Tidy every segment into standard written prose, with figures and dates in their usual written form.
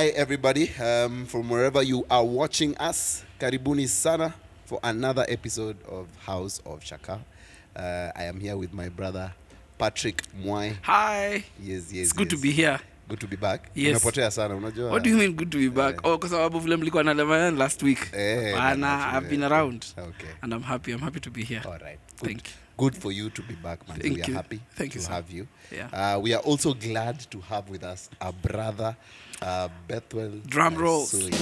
Hi everybody, from wherever you are watching us, karibuni sana for another episode of House of Shaccah. I am here with my brother Patrick Mwai. Hi. Yes. It's good to be here. Good to be back. Yes. Umepotea sana, unajua. What do you mean good to be back? Kwa sababu vile mlikuwa na Lebanon last week. I've been around. Okay. And I'm happy to be here. All right. Good. Thank you. Good for you to be back, man. Thank we are you. happy Thank you, to sir. have you. Yeah. We are also glad to have with us our brother, Bethuel Drum rolls. Laso.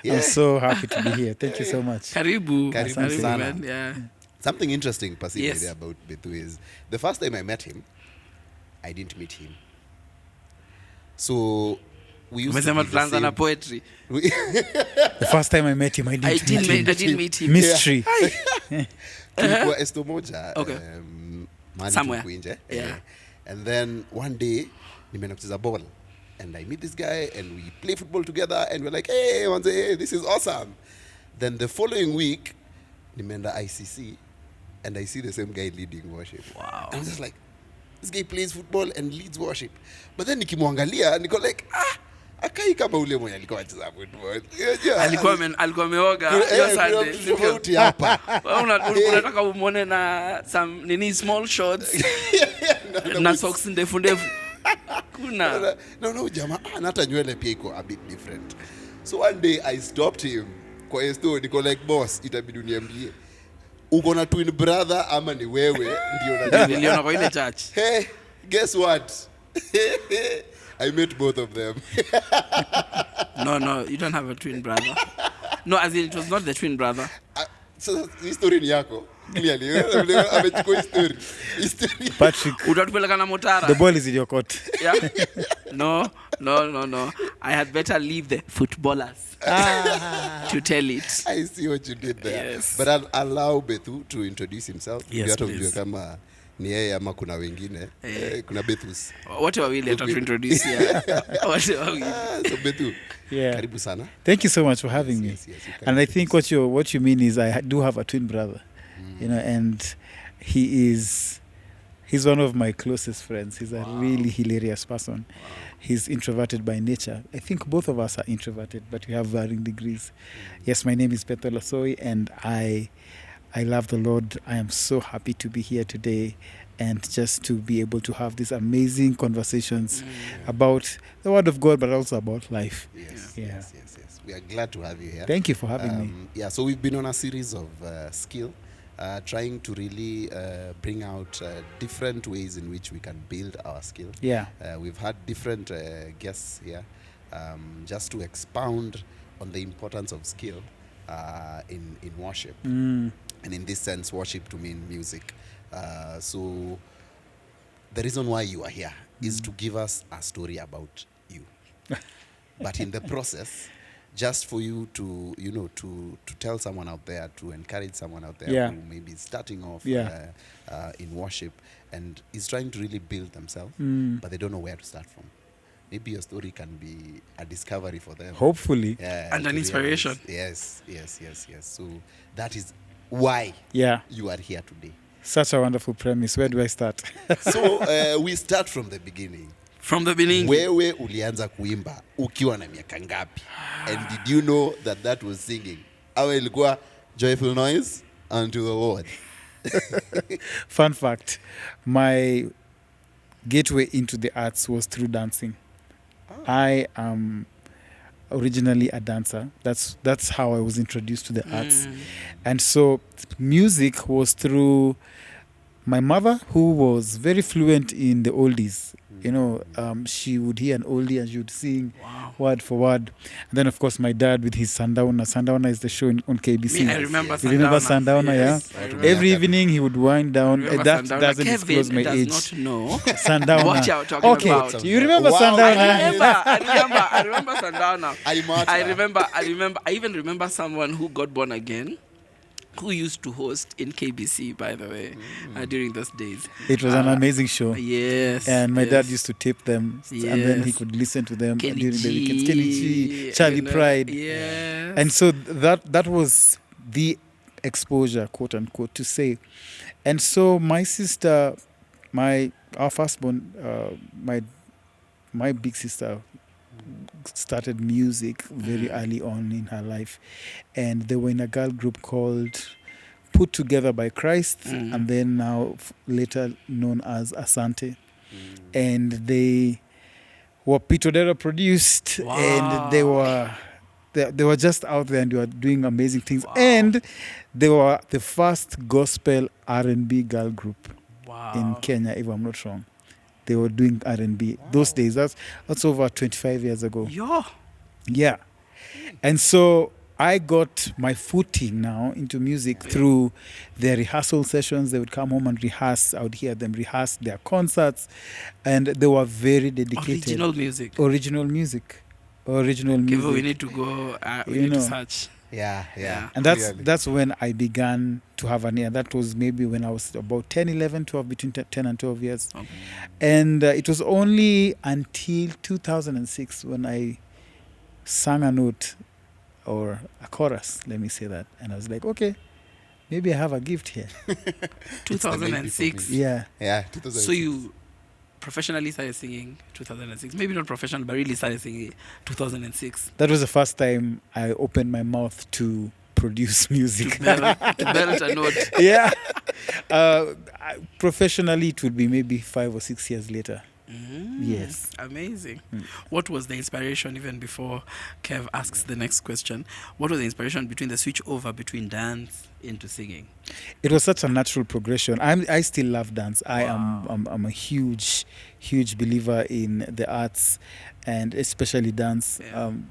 I'm so happy to be here. Thank you so much. Karibu sana. man. Yeah. Something interesting, Pascal, Yes. about Bethu is the first time I met him, I didn't meet him. So we used Umesema to be the tunaanza na same. poetry. The first time I met him, I didn't meet him. Mystery. Tulikuwa esto moja. Okay. Mahali Somewhere. tuko nje. Yeah. And then one day, nimeenda kucheza ball. And I meet this guy and we play football together and we're like, hey, manze, hey, this is awesome. Then the following week, nimeenda ICC and I see the same guy leading worship. Wow. And I'm just like, this guy plays football and leads worship. But then nikimwangalia, niko like, akai kama ule mwenye alikuwa anacheza football. Alikuwa ameoga hiyo Sunday. Tofauti hapa. Unataka umuone na some small shorts na socks ndefu. Kuna No, jamaa na hata nywele pia iko a bit different. So one day I stopped him kwa esto, niko like, boss, itabidi uniambie uko na twin brother ama ni wewe ndio unajua. niliona kwa ile church. Hey, guess what? I met both of them. No, you don't have a twin brother. No, as in it was not the twin brother. So history ni yako. Clearly, amechukua history. Patrick, Utatupeleka na motara. the ball is in your court. Yeah. No. I had better leave the footballers to tell it. I see what you did there. Yes. But I'll allow Bethu to introduce himself. Yes, Hata please. mjue kama ni yeye ama kuna wengine. Kuna Bethus. Wote wawili atatuintroduce here. Wote wawili. So Bethu, Yeah. karibu sana. Thank you so much for having me. Yes, you can. And I think what you mean is I do have a twin brother, and he's one of my closest friends. He's a really hilarious person. He's introverted by nature. I think both of us are introverted, but we have varying degrees. Yes, my name is Bethuel Laso, and I love the Lord. I am so happy to be here today and just to be able to have these amazing conversations about the Word of God, but also about life. Yes. We are glad to have you here. Thank you for having me. Yeah, so we've been on a series of skill, trying to really bring out different ways in which we can build our skill. Yeah. We've had different guests here, just to expound on the importance of skill in worship. And in this sense, worship to mean music. So the reason why you are here is to give us a story about you. But in the process, just for you to, to tell someone out there, to encourage someone out there who may be starting off in worship and is trying to really build themselves, but they don't know where to start from. Maybe your story can be a discovery for them. Hopefully. And an inspiration. Yes. So that is why you are here today. Such a wonderful premise. Where do I start? So we start from the beginning. From the beginning. Wewe ulianza kuimba ukiwa na miaka ngapi? And did you know that was singing? Au ilikuwa joyful noise unto the Lord? Fun fact, my gateway into the arts was through dancing. I am originally a dancer. That's how I was introduced to the arts. And so music was through my mother, who was very fluent in the oldies. She would hear an oldie and she would sing word for word. And then, of course, my dad with his Sundowner. Sundowner is the show on KBC. I remember You remember Sundowner, yes. yeah? Every evening he would wind down. That doesn't disclose my does age. not know Sundowner. what you're talking about. You remember Wow. Sundowner? I remember Sundowner. I even remember someone who got born again, who used to host in KBC, by the way, during those days. It was an amazing show. Yes. And my dad used to tape them, and then he could listen to them Kenny during the weekends. G, Kenny G, Charlie Pride. Yes. And so that was the exposure, quote unquote, to say. And so my sister, our firstborn, my my big sister started music very early on in her life, and they were in a girl group called Put Together by Christ, and then now later known as Asante. And they were Pitodera produced, and they were just out there and they were doing amazing things. And they were the first gospel R&B girl group in Kenya, if I'm not wrong. They were doing R&B those days. That's over 25 years ago. Yeah. And so I got my footing now into music through their rehearsal sessions. They would come home and rehearse. I would hear them rehearse their concerts, and they were very dedicated. Original music. We need to go. We need to search. Yeah. And that's when I began to have an ear. That was maybe when I was about 10, 11, 12, between 10 and 12 years. Okay. And it was only until 2006 when I sang a note or a chorus, let me say that. And I was like, okay, maybe I have a gift here. 2006? Yeah. 2006. So you professionally started singing 2006. Maybe not professional, but really started singing 2006. That was the first time I opened my mouth to produce music. To belt a note. Yeah. Professionally, it would be maybe 5 or 6 years later. Yes. Amazing. What was the inspiration, even before Kev asks the next question, what was the inspiration between the switch over between dance into singing? It was such a natural progression. I still love dance. I'm a huge believer in the arts, and especially dance,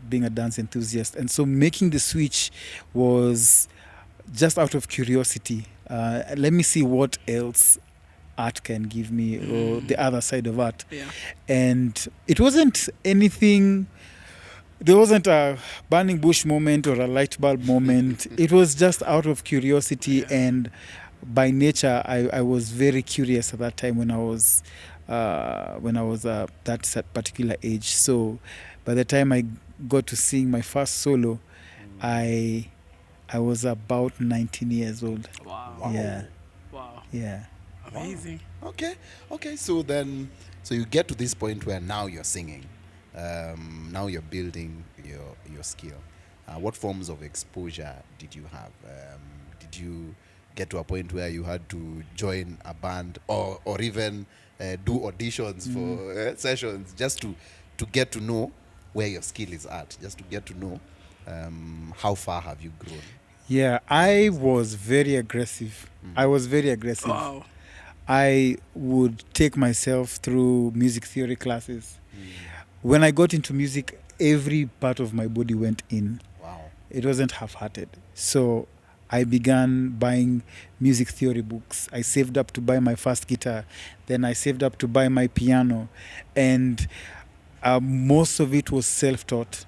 being a dance enthusiast. And so making the switch was just out of curiosity. Let me see what else art can give me, or the other side of art. And it wasn't anything, there wasn't a burning bush moment or a light bulb moment. It was just out of curiosity, and by nature I was very curious at that time when I was that particular age. So by the time I got to sing my first solo, I was about 19 years old. Yeah. Amazing. Wow. Okay. So you get to this point where now you're singing. Now you're building your skill. What forms of exposure did you have? Did you get to a point where you had to join a band or even do auditions for sessions just to get to know where your skill is at, just to get to know how far have you grown? Yeah, I was very aggressive. Wow. I would take myself through music theory classes. When I got into music, every part of my body went in. Wow. It wasn't half-hearted. So I began buying music theory books. I saved up to buy my first guitar. Then I saved up to buy my piano. And most of it was self-taught.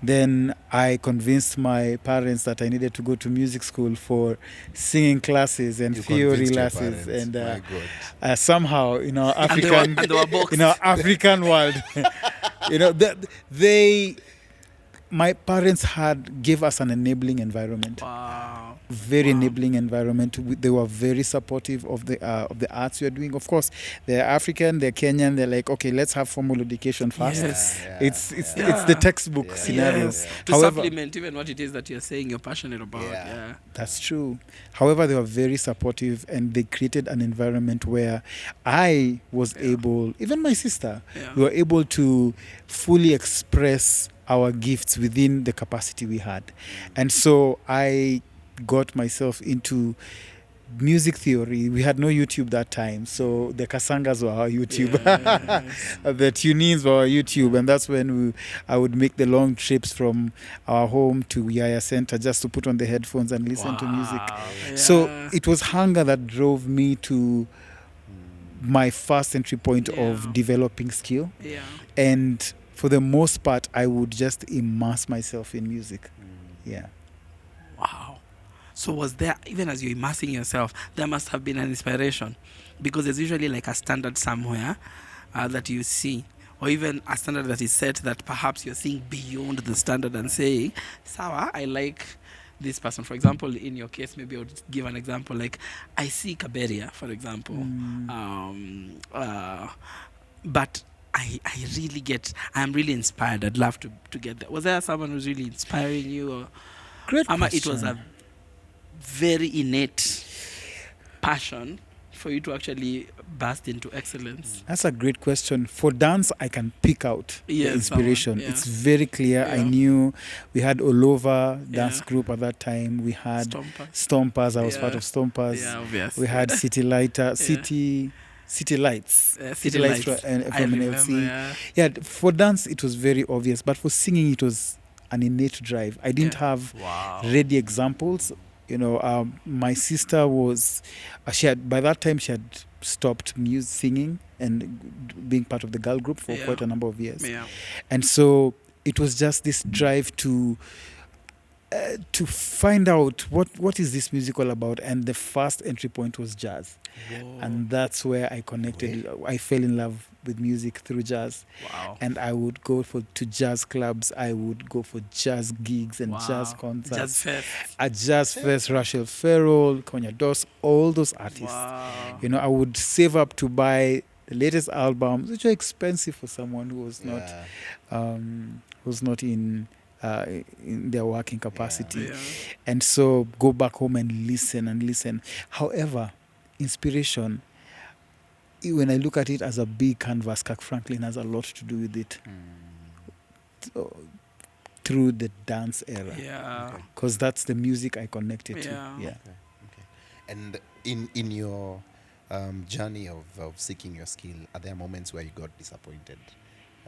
Then I convinced my parents that I needed to go to music school for singing classes and theory classes, and somehow, African, African world, my parents gave us an enabling environment. Wow. Very enabling environment. They were very supportive of the arts we are doing. Of course, they're African, they're Kenyan. They're like, okay, let's have formal education first. It's the textbook scenarios. To supplement even what it is that you're saying you're passionate about. That's true. However, they were very supportive, and they created an environment where I was able, even my sister, we were able to fully express our gifts within the capacity we had. And so I got myself into music theory. We had no YouTube that time, so the Kasangas were our YouTube. The Tunings were our YouTube, and that's when I would make the long trips from our home to Yaya Center just to put on the headphones and listen to music. So it was hunger that drove me to my first entry point of developing skill. And for the most part, I would just immerse myself in music. Wow. So was there, even as you're immersing yourself, there must have been an inspiration? Because there's usually like a standard somewhere that you see, or even a standard that is set that perhaps you're seeing beyond the standard and saying, Sawa, I like this person. For example, in your case, maybe I would give an example, like I see Kaberia, for example. But I'm really inspired. I'd love to get there. Was there someone who's really inspiring you, or Great it was question. a very innate passion for you to actually burst into excellence? That's a great question. For dance, I can pick out the Yes, inspiration. someone, yeah. It's very clear. I Yeah. knew we had Olova dance Yeah. group at that time. We had Stomper. Stompers. I was Yeah. part of Stompers. Yeah, obvious. We had City Lighter, Yeah. City Lights. City Lights. from I an remember, LC. yeah. Yeah, for dance, it was very obvious. But for singing, it was an innate drive. I didn't Yeah. have Wow. ready examples. My sister was, by that time she had stopped singing and being part of the girl group for Yeah. quite a number of years. Yeah. And so it was just this drive to find out what is this music all about. And the first entry point was jazz. Whoa. And that's where I connected. I fell in love with music through jazz. Wow. And I would go to jazz clubs. I would go for jazz gigs and Wow. jazz concerts. Jazz fest. At Jazz Fest, Rachel Ferrell, Konya Dos, all those artists. Wow. I would save up to buy the latest albums, which are expensive for someone who was not in their working capacity. Yeah. And so go back home and listen. However, inspiration, when I look at it as a big canvas, Kirk Franklin has a lot to do with it. Through the dance era. Yeah. Because that's the music I connected Yeah. to. Yeah. Okay. And in your journey of seeking your skill, are there moments where you got disappointed?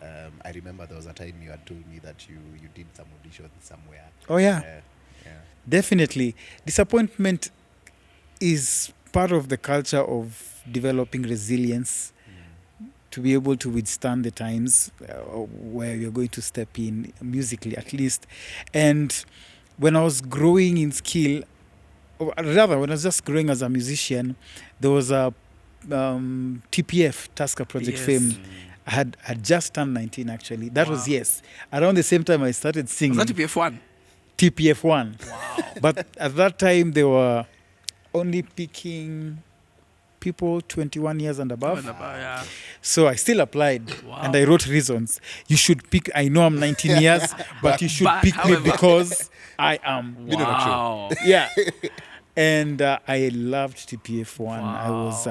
I remember there was a time you had told me that you did some auditions somewhere. Oh, yeah. Yeah. Definitely. Disappointment is part of the culture of developing resilience to be able to withstand the times where you're going to step in, musically at least. And when I was growing in skill, or rather when I was just growing as a musician, there was a TPF, Tasker Project Yes. Fame. I had just turned 19 actually. That was, around the same time I started singing. Was that TPF1? TPF1. Wow. But at that time, they were only picking people 21 years and above. Yeah. So I still applied. Wow. And I wrote reasons. You should pick, I know I'm 19 years, but you should pick me however- because I am. Wow. Yeah. And I loved TPF1. I was,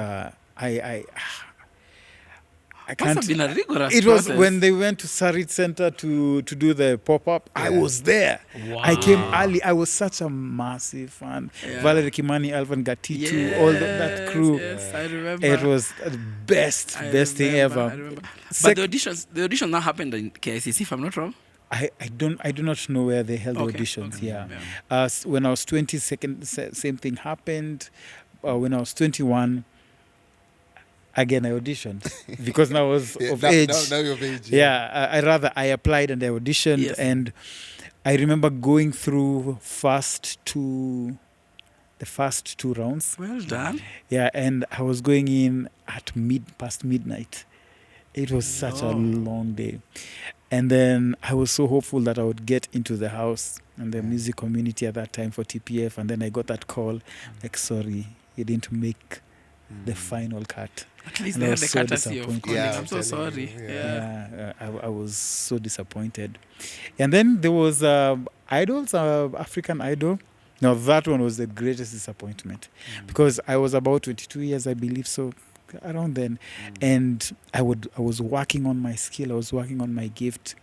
I Must have can't. been a rigorous It was process. when they went to Sarit Center to do the pop-up. I was there. Wow. I came early. I was such a massive fan. Yeah. Valerie Kimani, Alvan Gatitu, Yes, all that crew. Yes, I remember. It was the best thing ever. I remember. But the auditions now happened in KICC, if I'm not wrong. I do not know where they held the auditions. Okay. Yeah. When I was 20, same thing happened. When I was 21, again I auditioned because now I was of age. Now you're of age. Yeah, I applied and I auditioned. Yes. And I remember going through the first two rounds. Well done. Yeah, and I was going in at past midnight. It was such a long day. And then I was so hopeful that I would get into the house and the music community at that time for TPF. And then I got that call, like, sorry, you didn't make the final cut. At least And they I had was the so courtesy of disappointed. calling. Yeah, I'm I'm so telling sorry. you, Yeah. I was so disappointed. And then there was Idols, African Idol. Now that one was the greatest disappointment because I was about 22 years, I believe, so around then. And I was working on my skill, I was working on my gift,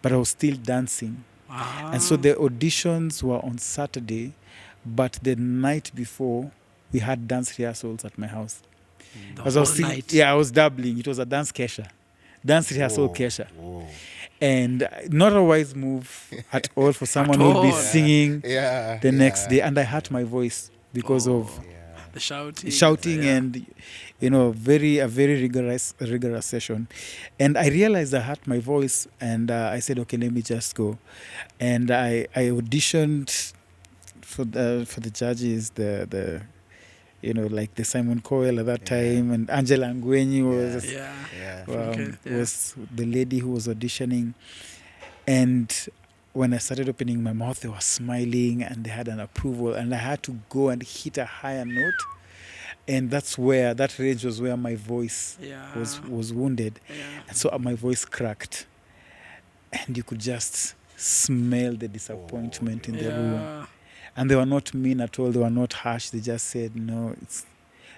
but I was still dancing. Wow. And so the auditions were on Saturday, but the night before we had dance rehearsals at my house. The Because I was whole still, night. I was dabbling. It was a dance rehearsal kesha. Whoa. And not a wise move at all for someone who would be all. singing Yeah. the next day. And I hurt my voice because of The shouting. shouting Yeah. and a very rigorous session. And I realized I hurt my voice, and I said, okay, let me just go. And I auditioned for the judges, the like the Simon Cowell at that time, and Angela Ngwenyi was Yeah. was the lady who was auditioning. And when I started opening my mouth, they were smiling and they had an approval, and I had to go and hit a higher note. And that range was where my voice Yeah. was wounded. Yeah. And so my voice cracked. And you could just smell the disappointment in the room. Yeah. And they were not mean at all. They were not harsh. They just said, no, it's...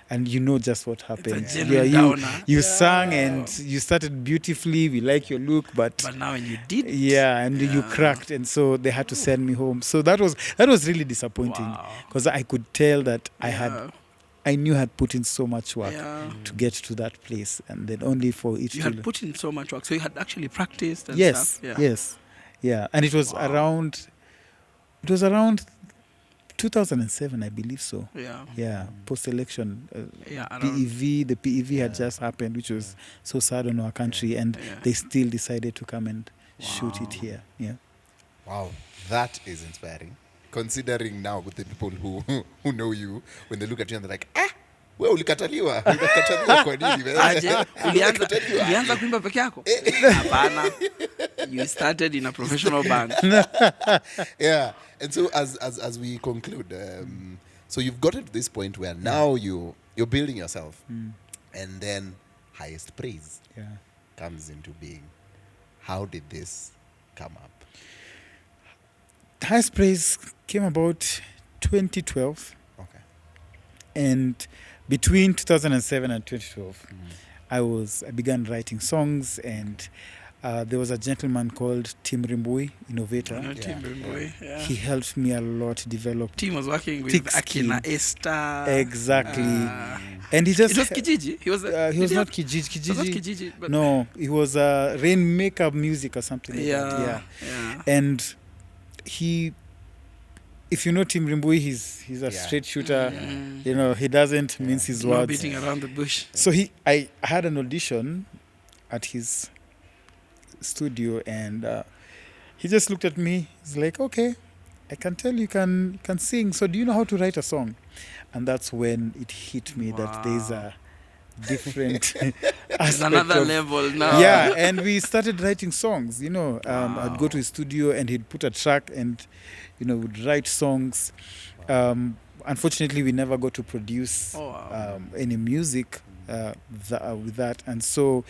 And you know just what happened. It's a genuine downer. You sang and you started beautifully. We like your look, but now when you did, and you cracked, and so they had to send me home. So that was really disappointing, because I could tell that I knew I had put in so much work to get to that place, and then only for it you had put in so much work. So you had actually practiced and stuff. Yes, and it was around 2007, I believe so. Post-election, PEV, the PEV had just happened, which was so sad on our country, and they still decided to come and shoot it here. Wow, that is inspiring. Considering now with the people who know you, when they look at you and they're like, wewe ulikataliwa kwa nini? Aje, ulianza kuimba peke yako? Hapana. You started in a professional band. And so as we conclude, so you've gotten to this point where now you're building yourself, and then highest praise comes into being. How did this come up? Highest praise came about 2012. Okay. And between 2007 and 2012, I began writing songs, and there was a gentleman called Tim Rimbui, innovator. Tim Rimbui, He helped me a lot develop. Tim was working with Akina Esther. Exactly. And he just... It was Kijiji? He was not Kijiji. But no, he was Rainmaker Music or something like that. And he... If you know Tim Rimbui, he's a straight shooter. You know, he doesn't mince his words. No beating around the bush. So I had an audition at his studio, and he just looked at me. He's like, okay, I can tell you can sing. So do you know how to write a song? And that's when it hit me that there's a different aspect, another level now. Yeah, and we started writing songs. You know, I'd go to his studio and he'd put a track, and would write songs. Unfortunately, we never got to produce any music with that, and so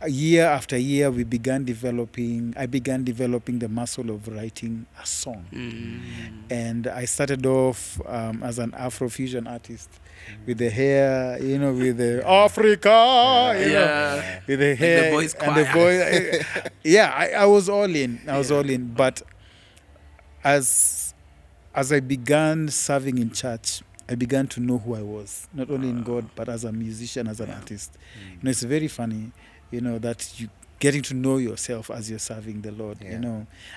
year after year I began developing the muscle of writing a song. And I started off as an Afrofusion artist with the hair, with the Africa, with the hair, the boys and the boy. I was all in. But as I began serving in church, I began to know who I was, not only in God, but as a musician, as an artist. It's very funny, that you getting to know yourself as you're serving the Lord,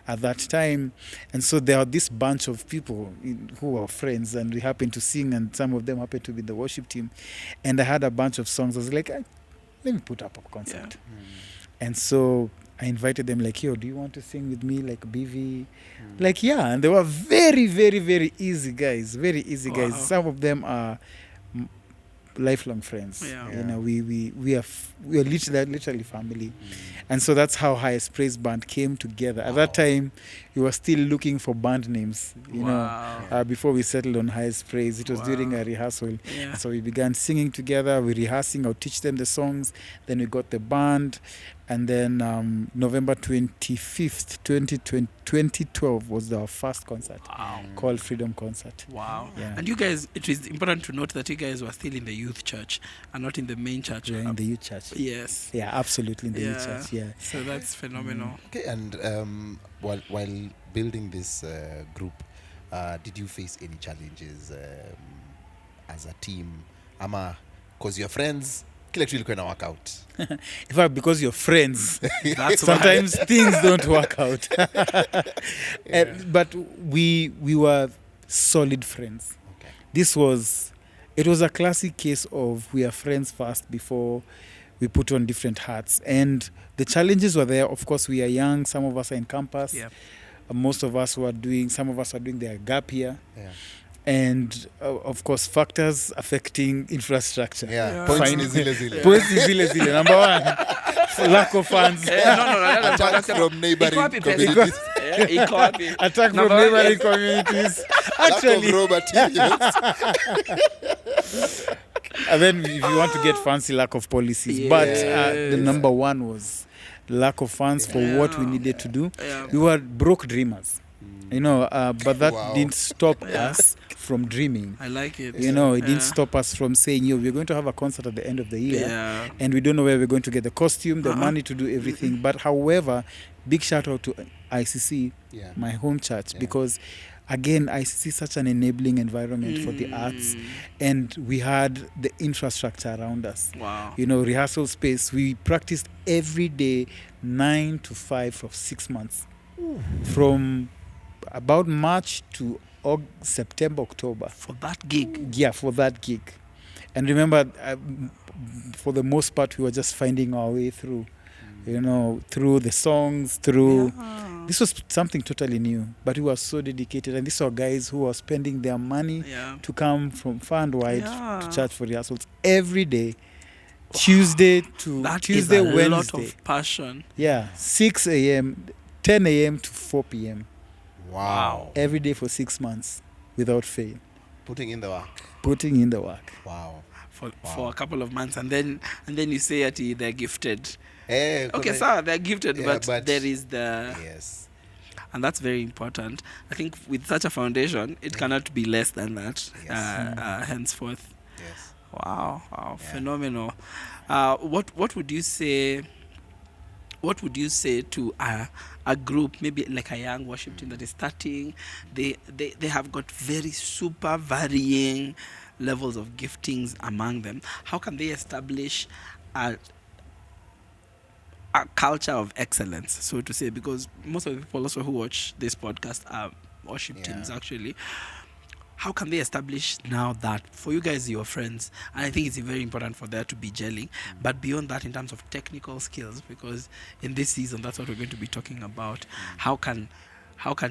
at that time. And so there are this bunch of people who are friends, and we happened to sing, and some of them happened to be the worship team. And I had a bunch of songs. I was like, let me put up a concert. And so I invited them, like, yo, do you want to sing with me, like BV? Like, yeah. And they were very, very, very easy guys. Very easy guys. Some of them are lifelong friends. We are literally family. And so that's how Highest Praise Band came together. At that time, we were still looking for band names, before we settled on Highest Praise. It was during a rehearsal. So we began singing together, we rehearsing, I'll teach them the songs. Then we got the band. And then November 25th, 2012 was our first concert called Freedom Concert. Wow. Yeah. And you guys, it is important to note that you guys were still in the youth church and not in the main church. Yeah, in the youth church. Yes. Yeah, absolutely in the youth church, So that's phenomenal. Okay, and while building this group, did you face any challenges as a team? Because you're friends, kila kitu ilikuwa ina work out. In fact, because you're friends, sometimes things don't work out. But we were solid friends. Okay. It was a classic case of we are friends first before we put on different hats. And the challenges were there. Of course, we are young. Some of us are in campus. Yeah. Some of us are doing their gap year. Yeah. And of course, factors affecting infrastructure. Points ni zile. Points ni zile. Number one, lack of funds. Attack from neighboring communities. Attack from neighboring communities. Actually, lack of raw materials. And then if you want to get fancy, lack of policies. But the Yes. number one was lack of funds for what we needed to do. Yeah. We were broke dreamers, but that Wow. didn't stop us from dreaming. I like it. It didn't stop us from saying, we're going to have a concert at the end of the year, Yeah. and we don't know where we're going to get the costume, the money to do everything. But however, big shout out to ICC, Yeah. my home church, Yeah. because again, ICC is such an enabling environment for the arts, and we had the infrastructure around us. Wow. Rehearsal space. We practiced every day, 9 to 5 for 6 months, from about March to September, October. For that gig. Yeah, for that gig. And remember, for the most part, we were just finding our way through, through the songs, through... This was something totally new, but we were so dedicated. And these are guys who were spending their money to come from far and wide to church for rehearsals every day, Tuesday to That Tuesday, is a Wednesday. lot of passion. Yeah, 6 a.m., 10 a.m. to 4 p.m. Wow. every day for 6 months without fail, Putting in the work. putting in the work. Wow. For a couple of months, and then you say that they're gifted. Hey, Okay, sir, they're gifted, Yeah, but there is the... Yes. And that's very important. I think with such a foundation, it cannot be less than that. Yes. Henceforth. Yes. Wow, Yeah. phenomenal. What would you say? What would you say to a group, maybe like a young worship team that is starting? They have got very super varying levels of giftings among them. How can they establish a culture of excellence, so to say? Because most of the people also who watch this podcast are worship teams, actually. How can they establish now that, for you guys, your friends, and I think it's very important for there to be gelling, but beyond that, in terms of technical skills, because in this season, that's what we're going to be talking about. How can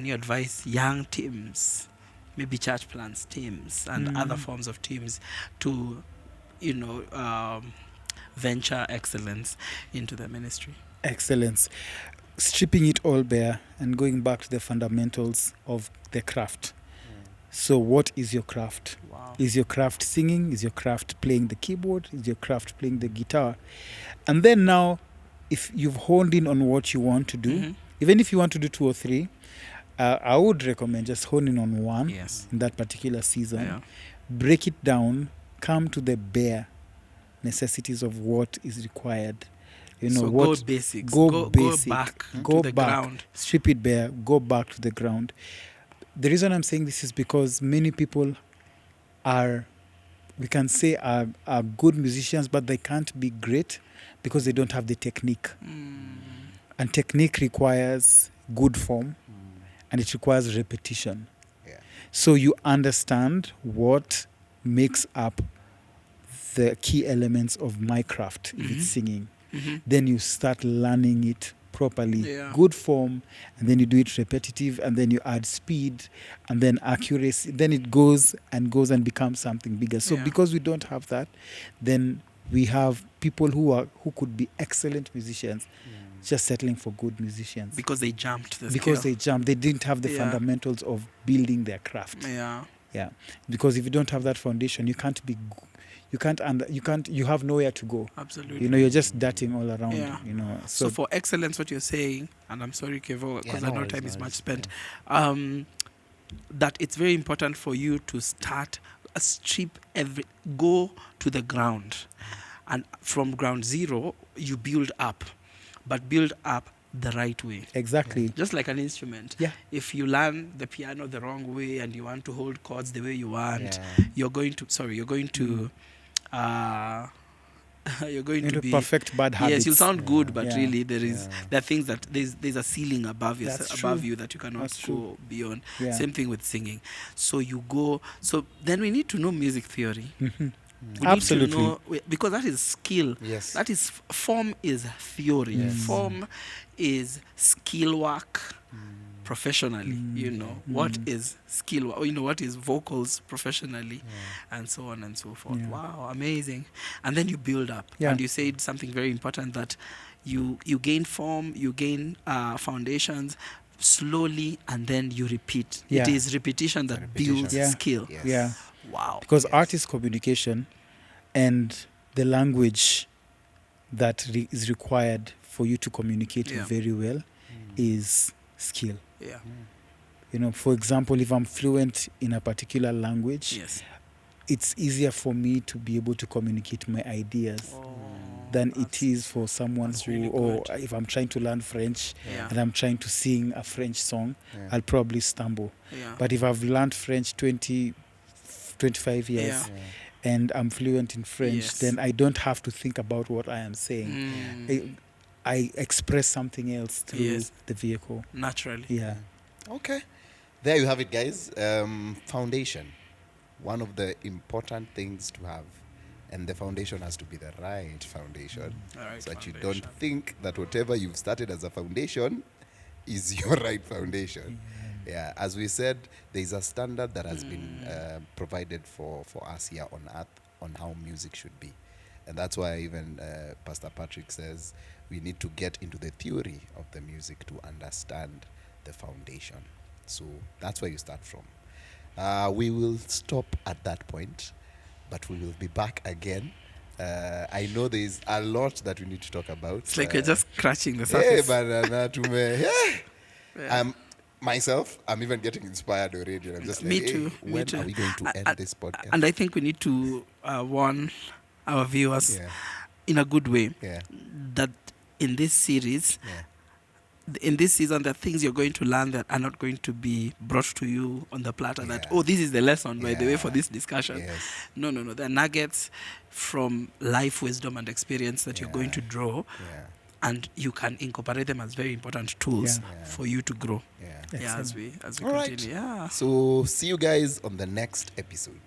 you advise young teams, maybe church plants teams and other forms of teams, to venture excellence into the ministry? Excellence. Stripping it all bare and going back to the fundamentals of the craft. So what is your craft? Wow. Is your craft singing? Is your craft playing the keyboard? Is your craft playing the guitar? And then now, if you've honed in on what you want to do, even if you want to do 2 or 3, I would recommend just honing on one in that particular season. Yeah. Break it down, come to the bare necessities of what is required. So what go basics. go basic, Go back go to the back, ground. strip it bare, go back to the ground. The reason I'm saying this is because many people are good musicians, but they can't be great because they don't have the technique. And technique requires good form, and it requires repetition. Yeah. So you understand what makes up the key elements of my craft, if it's singing. Then you start learning it properly, good form, and then you do it repetitive, and then you add speed, and then accuracy. Then it goes and becomes something bigger. So because we don't have that, then we have people who could be excellent musicians, just settling for good musicians. Because they jumped the Because scale. they jumped. They didn't have the fundamentals of building their craft. Yeah. Because if you don't have that foundation, you can't be... You have nowhere to go. Absolutely. You're just darting all around. Yeah. So for excellence, what you're saying, and I'm sorry, Kevo, because I know time is much spent, that it's very important for you to start go to the ground, and from ground zero you build up, but build up the right way. Exactly. Just like an instrument. Yeah. If you learn the piano the wrong way and you want to hold chords the way you want, you're going to be perfect bad habits. Yes, you'll sound good, but really there are things that there's a ceiling above you that you cannot go beyond. Same thing with singing. So then we need to know music theory. We Absolutely. need to know, because that is skill. Yes. That is form is theory. Form is skill work professionally. What is skill work? What is vocals professionally, and so on and so forth. Wow, amazing. And then you build up. And you said something very important, that you gain form, you gain foundations slowly, and then you repeat. It is repetition that builds skill. Yeah. Wow. Because art is communication, and the language that is required for you to communicate Yeah. very well is skill. Yeah. You know, for example, if I'm fluent in a particular language, Yes. it's easier for me to be able to communicate my ideas than it that's- is for someone that's who, really or good. if I'm trying to learn French Yeah. and I'm trying to sing a French song, Yeah. I'll probably stumble. Yeah. But if I've learned French 25 years Yeah. and I'm fluent in French, Yes. then I don't have to think about what I am saying. I express something else through Yes. the vehicle. Naturally. Yeah. Okay. There you have it, guys. Foundation. One of the important things to have. And the foundation has to be the right foundation. All right, So that you foundation. don't think that whatever you've started as a foundation is your right foundation. Yeah, as we said, there's a standard that has been provided for us here on earth on how music should be. And that's why even Pastor Patrick says we need to get into the theory of the music to understand the foundation. So that's where you start from. We will stop at that point, but we will be back again. I know there is a lot that we need to talk about. It's like you're just scratching the Hey, surface. yeah. Myself, I'm even getting inspired already. I'm just Me like, too, hey, me when too. are we going to end this podcast? And I think we need to warn our viewers Yeah, in a good way yeah, that in this series, yeah. in this season, there are things you're going to learn that are not going to be brought to you on the platter. That, Yeah. this is the lesson, by the way, for Yeah. this discussion. Yes. No. They're nuggets from life wisdom and experience that you're going Yeah. to draw, Yeah, and you can incorporate them as very important tools Yeah. for you to grow. yeah. Yeah, as we All right. continue. Yeah. So see you guys on the next episode.